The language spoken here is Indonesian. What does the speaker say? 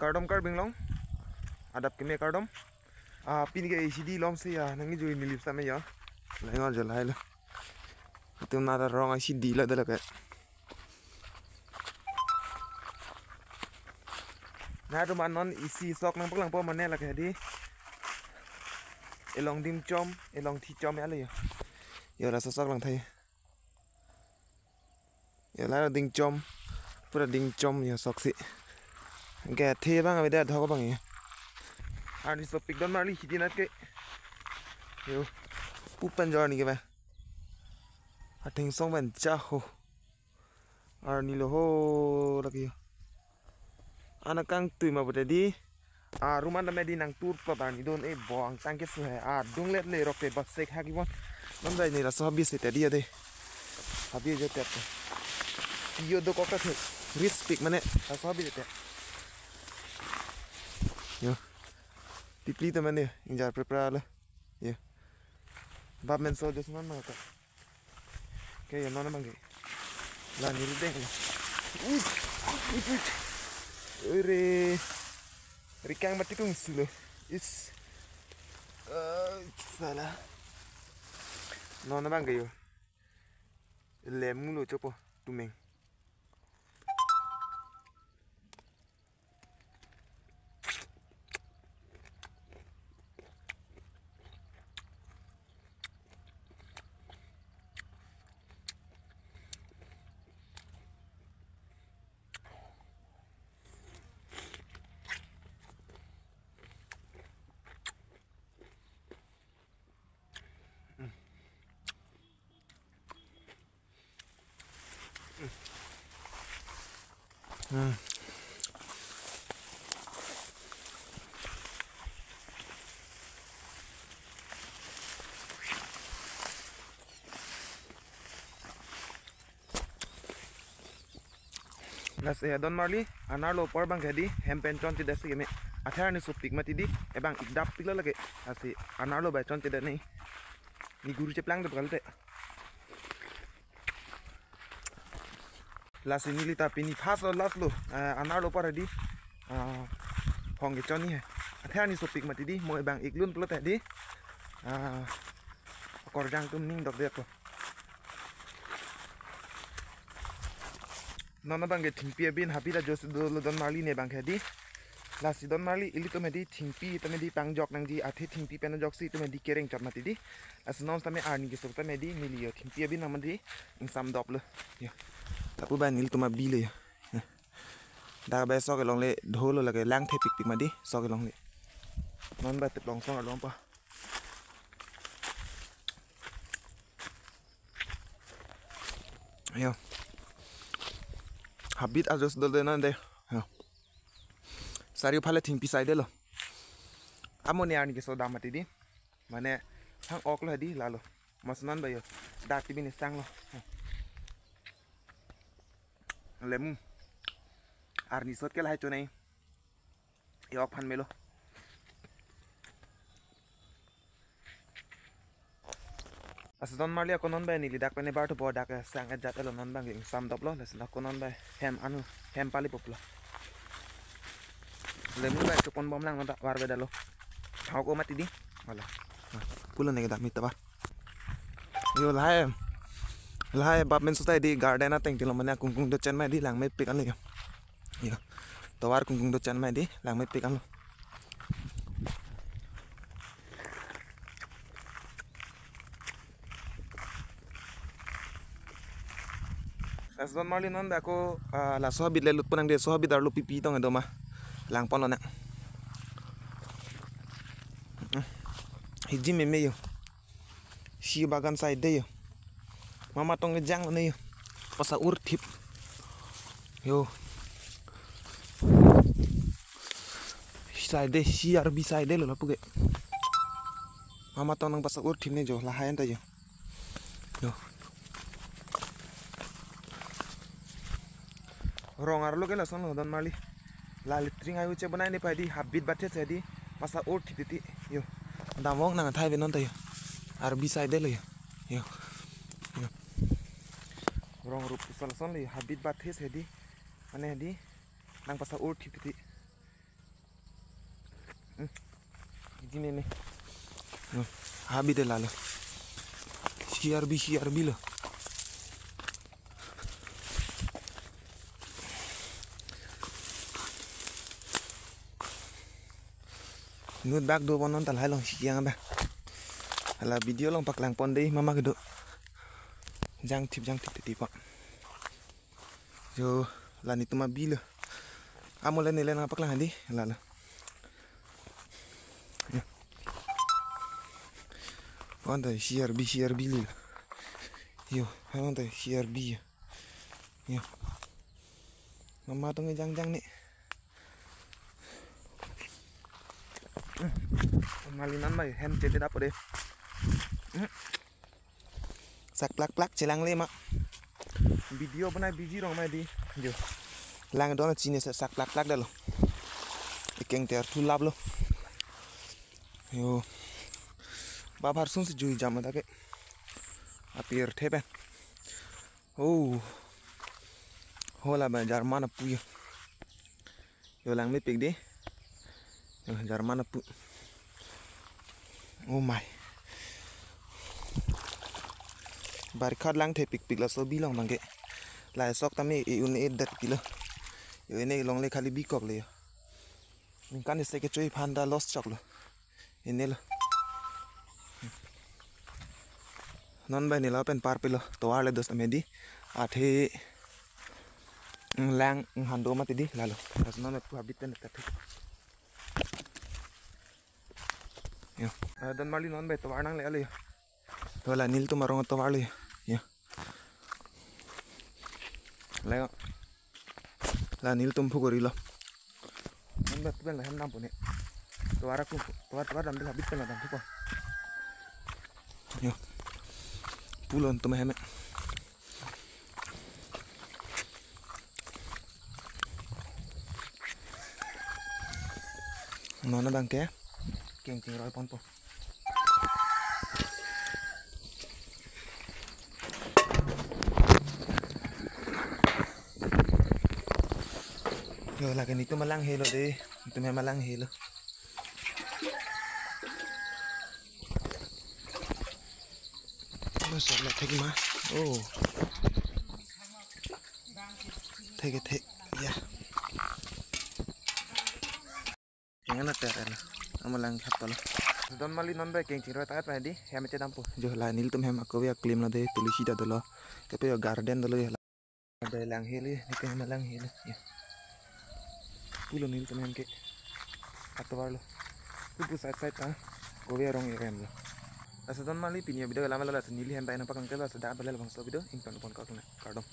kardom kar binglong adap keme kardom pin ke ACD lom se ya nangi jui nilip sa me ya lengon je lai lo itu nada rong ACD la dala ke na do man non isi sok nang plang po man ne la ke di elong dim chom elong thi chom ya le ya la sok lang thai ya la ding chom pura ding chom ya sok si ke the bang ave da tho ko bang ya ani so pik don mali hidi nat ke yo upan jor ni ke ba ating song ban cha ho arni lo ho lagi anak kang tui ma bode di rumah na medi nang tur ko dan idon e bong tangke su hai dung let le rok te bas sek ha ki bon nam dai ni la so bi se te dia de habi je te yo do ko ka risk pick mane la so bi te yo tipli te mane injar prepare la yo bab men so just non ma ka ke yo non bang la ni deng la ure rikang mati kung sulo is salah non bang yo lem mulo chopo tumeng Las don marli anar lo por bang hedi hempen chon ti dasi me athar ni supik mati di ebang idap tikla lage asi anar lo ba chon ti da nei ni guru che plang de galte las ni lita pini phas las lo anar lo por hedi hong ge chon ni hai athar ni supik mati di mo ebang iklun plot hedi kor jang tum ning dok de ko nona bangge thingpi bin habira jos do don marli ne bang khadi lasi don marli ili to medi thingpi to medi pang jok nang ji athe thingpi pen jok si to medi kereng chap mati di as non tame arni ke sok tame di nilio thingpi bin nam di insam dop lo ya tapu ban nil to ma bi le da ba so ke long le dholo la ke lang the pik pik ma di so ke long le non ba te long song long pa yo habit ajos dol de nan de sari phale thing pisai de lo amone ani ke so damati di mane thang ok lo di la lo masnan ba yo da ti bin sang lo lem arni sot ke la cho nei yo phan melo asdon marli konon ba ni lidak pene bar to bo dak sang jat elo non bang sam dop lo lesna konon ba hem anu hem pali poplo lemu ba to pon bom lang ta war beda lo thau ko mati di wala pulo ne da mit ba yo lai bab men sotai di garden ateng ti lo mane kungkung do chen mai di lang me pik an le yo to war kungkung do chen mai di lang me pik an lo as don marli non ba ko la so bit le lut panang de so bit dar lu pipi tong do ma lang pon lo na hiji me yo si bagan side de yo mama tong jang ne yo pasa ur tip yo side de si ar bi side de lo puge mama tong nang pasa ur tip ne jo la hayan ta yo rong ar lo ke la son don marli la litring ayu che banai ne padi habit bathe se di pasa ur tip ti yo damong nang thai be non ta yo ar bi side de lo yo rong rup son le habit bathe se di ane di nang pasa ur tip ti Gini nih. Habis deh lalu. CRB loh. Nut bag do bonon tal hai long siang ba. Hala video long pak lang pon dei mama gedo. Jang tip tip pak. Yo lan itu mah bila. Amul ni len pak lang handi lala. Wanda CRB li. Yo, wanda CRB. Yo. Mama tong jang nih. Malinan mày hem trên đắp ở đây sak plak celang le mak video benai biji rong mai di jo lang do na chine sak plak dah lo ikeng ter thu lab lo yo babar sun se jui jam ta ke apir theben oh hola ba jarmana puyo yo lang me pik di yo jarmana pu oh my barikat lang the pik la so bilang bangke la sok tami e un e dat kilo yo ene long le khali bi kok le min kan se ke choi phanda loss chok lo ene lo non bai ne la pen par pe lo to ar le dos amedi athe lang hando ma ti di la lo as non me pu habit pen ta the yo dan mali non bai to ar nang le ale to la nil tu marong to ar le ya la nil tum phugori lo non bai pen la hem nam pone to ar ku to ar dam de habit pen la dam thu ko yo pulon tum hem nó đang ké kiêng chừng rồi pon po rồi là cái này tôi mà lang hề rồi đi tôi mà lang hề luôn nó sợ là thấy cái má oh thấy cái thế yeah yang ana ter ana amalang khatalo don mali non ba keng chiro ta pa di hem che dampu jo la nil tum hem ko ya claim na de tulisi da dolo ke pe garden dolo ya da lang heli ni ke hem lang heli ya pulo nil tum hem ke atwalo tu side ta ko ya rong rem lo asa don mali pinya video la mala nil hem ba na pakang ke la sa da bala bang so video in pon ka kardom